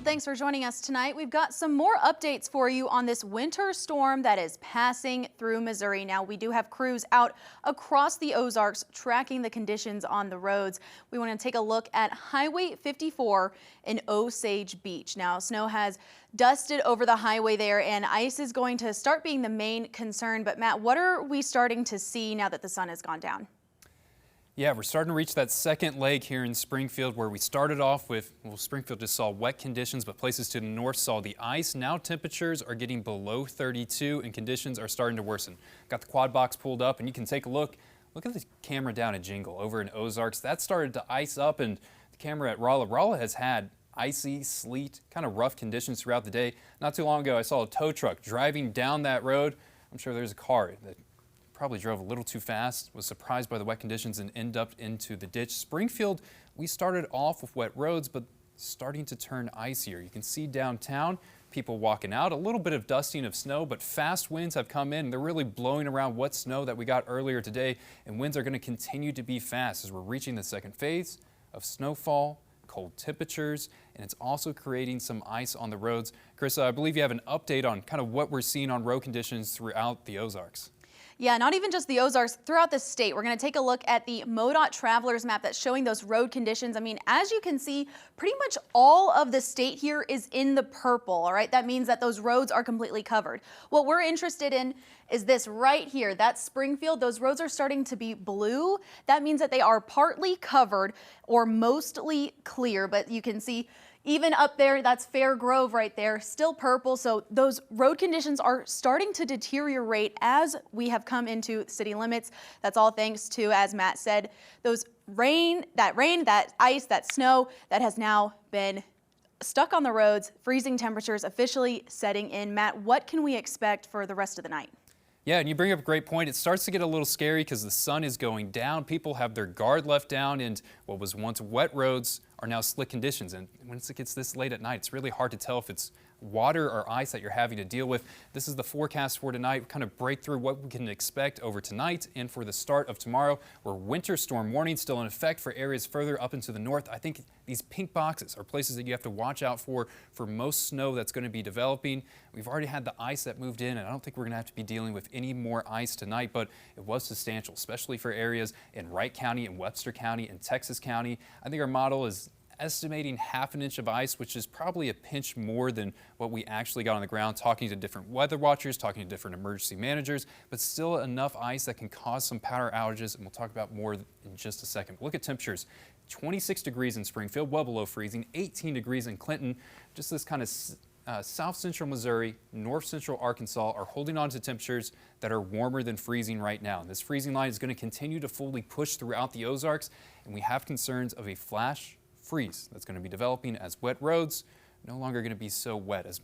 thanks for joining us tonight. We've got some more updates for you on this winter storm that is passing through Missouri. Now, we do have crews out across the Ozarks tracking the conditions on the roads. We want to take a look at Highway 54 in Osage Beach. Now, snow has dusted over the highway there, and ice is going to start being the main concern. But Matt, what are we starting to see now that the sun has gone down? Yeah, we're starting to reach that second leg here in Springfield where we started off with, well, Springfield just saw wet conditions, but places to the north saw the ice. Now temperatures are getting below 32 and conditions are starting to worsen. Got the quad box pulled up and you can take a look. Look at the camera down at Jingle over in Ozarks. That started to ice up, and the camera at Rolla. Rolla has had icy, sleet, kind of rough conditions throughout the day. Not too long ago, I saw a tow truck driving down that road. I'm sure there's a car that probably drove a little too fast, was surprised by the wet conditions and ended up into the ditch. Springfield, we started off with wet roads, but starting to turn icier. You can see downtown, people walking out, a little bit of dusting of snow, but fast winds have come in. They're really blowing around wet snow that we got earlier today, and winds are going to continue to be fast as we're reaching the second phase of snowfall, cold temperatures, and it's also creating some ice on the roads. Chris, I believe you have an update on kind of what we're seeing on road conditions throughout the Ozarks. Yeah, not even just the Ozarks, throughout the state. We're going to take a look at the MoDOT Travelers map that's showing those road conditions. I mean, as you can see, pretty much all of the state here is in the purple, all right? That means that those roads are completely covered. What we're interested in is this right here. That's Springfield. Those roads are starting to be blue. That means that they are partly covered or mostly clear, but you can see even up there, that's Fair Grove right there, still purple. So those road conditions are starting to deteriorate as we have come into city limits. That's all thanks to, as Matt said, those rain, that ice, that snow that has now been stuck on the roads, freezing temperatures officially setting in. Matt, what can we expect for the rest of the night? Yeah, and you bring up a great point. It starts to get a little scary because the sun is going down. People have their guard left down, and what was once wet roads are now slick conditions. And once it gets this late at night, it's really hard to tell if it's water or ice that you're having to deal with. This is the forecast for tonight. We kind of break through what we can expect over tonight and for the start of tomorrow, where winter storm warning still in effect for areas further up into the north. I think these pink boxes are places that you have to watch out for most snow that's going to be developing. We've already had the ice that moved in, and I don't think we're going to have to be dealing with any more ice tonight, but it was substantial, especially for areas in Wright County and Webster County and Texas County. I think our model is estimating half an inch of ice, which is probably a pinch more than what we actually got on the ground, talking to different weather watchers, talking to different emergency managers, but still enough ice that can cause some power outages, and we'll talk about more in just a second. Look at temperatures. 26 degrees in Springfield, well below freezing, 18 degrees in Clinton. Just this kind of south central Missouri, north central Arkansas are holding on to temperatures that are warmer than freezing right now. And this freezing line is going to continue to fully push throughout the Ozarks, and we have concerns of a flash freeze that's going to be developing as wet roads no longer going to be so wet as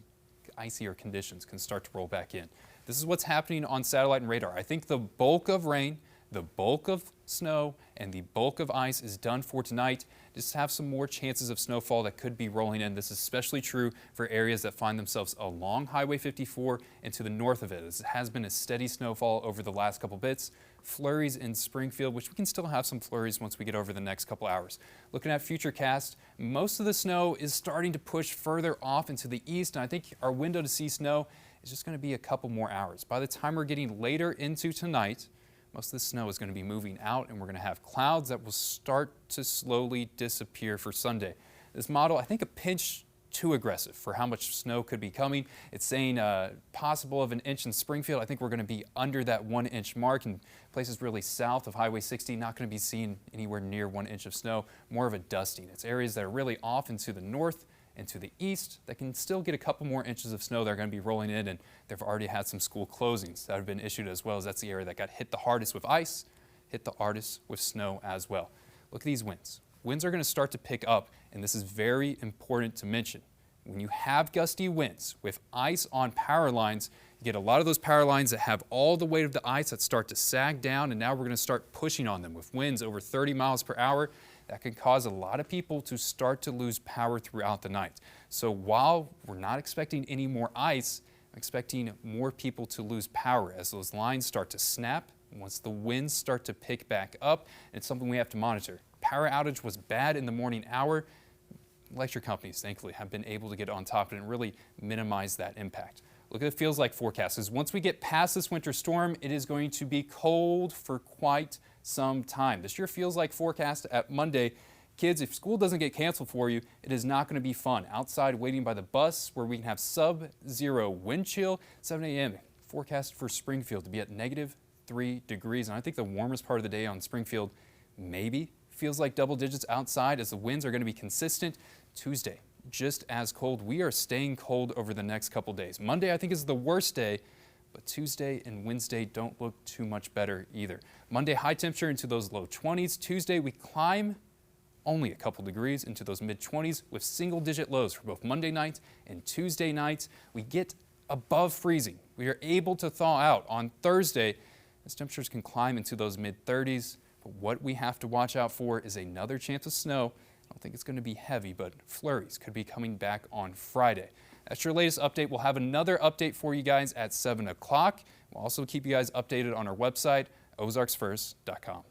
icier conditions can start to roll back in. This is what's happening on satellite and radar. I think the bulk of rain, the bulk of snow, and the bulk of ice is done for tonight. Just have some more chances of snowfall that could be rolling in. This is especially true for areas that find themselves along Highway 54 and to the north of it. This has been a steady snowfall over the last couple bits. Flurries in Springfield, which we can still have some flurries once we get over the next couple hours. Looking at Futurecast, most of the snow is starting to push further off into the east, and I think our window to see snow is just going to be a couple more hours. By the time we're getting later into tonight, most of the snow is going to be moving out, and we're going to have clouds that will start to slowly disappear for Sunday. This model, I think, a pinch too aggressive for how much snow could be coming. It's saying possible of an inch in Springfield. I think we're going to be under that 1 inch mark, and places really south of Highway 60 not going to be seeing anywhere near 1 inch of snow, more of a dusting. It's areas that are really off into the north and to the east that can still get a couple more inches of snow that are going to be rolling in, and they've already had some school closings that have been issued as well, as that's the area that got hit the hardest with ice, hit the hardest with snow as well. Look at these winds. Winds are going to start to pick up, and this is very important to mention. When you have gusty winds with ice on power lines, you get a lot of those power lines that have all the weight of the ice that start to sag down, and now we're going to start pushing on them with winds over 30 miles per hour. That can cause a lot of people to start to lose power throughout the night. So while we're not expecting any more ice, I'm expecting more people to lose power as those lines start to snap. Once the winds start to pick back up, it's something we have to monitor. Power outage was bad in the morning hour. electric companies, thankfully, have been able to get on top of it and really minimize that impact. Look at the feels like forecast, because once we get past this winter storm, it is going to be cold for quite some time. This year feels like forecast at Monday. Kids, if school doesn't get canceled for you, it is not going to be fun. Outside waiting by the bus where we can have sub-zero wind chill. 7 a.m. forecast for Springfield to be at -3 degrees. And I think the warmest part of the day on Springfield maybe feels like double digits outside as the winds are going to be consistent. Tuesday, just as cold. We are staying cold over the next couple days. Monday, I think, is the worst day, but Tuesday and Wednesday don't look too much better either. Monday, high temperature into those low 20s. Tuesday, we climb only a couple degrees into those mid-20s with single-digit lows for both Monday night and Tuesday nights. We get above freezing. We are able to thaw out on Thursday as temperatures can climb into those mid-30s. But what we have to watch out for is another chance of snow. I don't think it's going to be heavy, but flurries could be coming back on Friday. That's your latest update. We'll have another update for you guys at 7 o'clock. We'll also keep you guys updated on our website, ozarksfirst.com.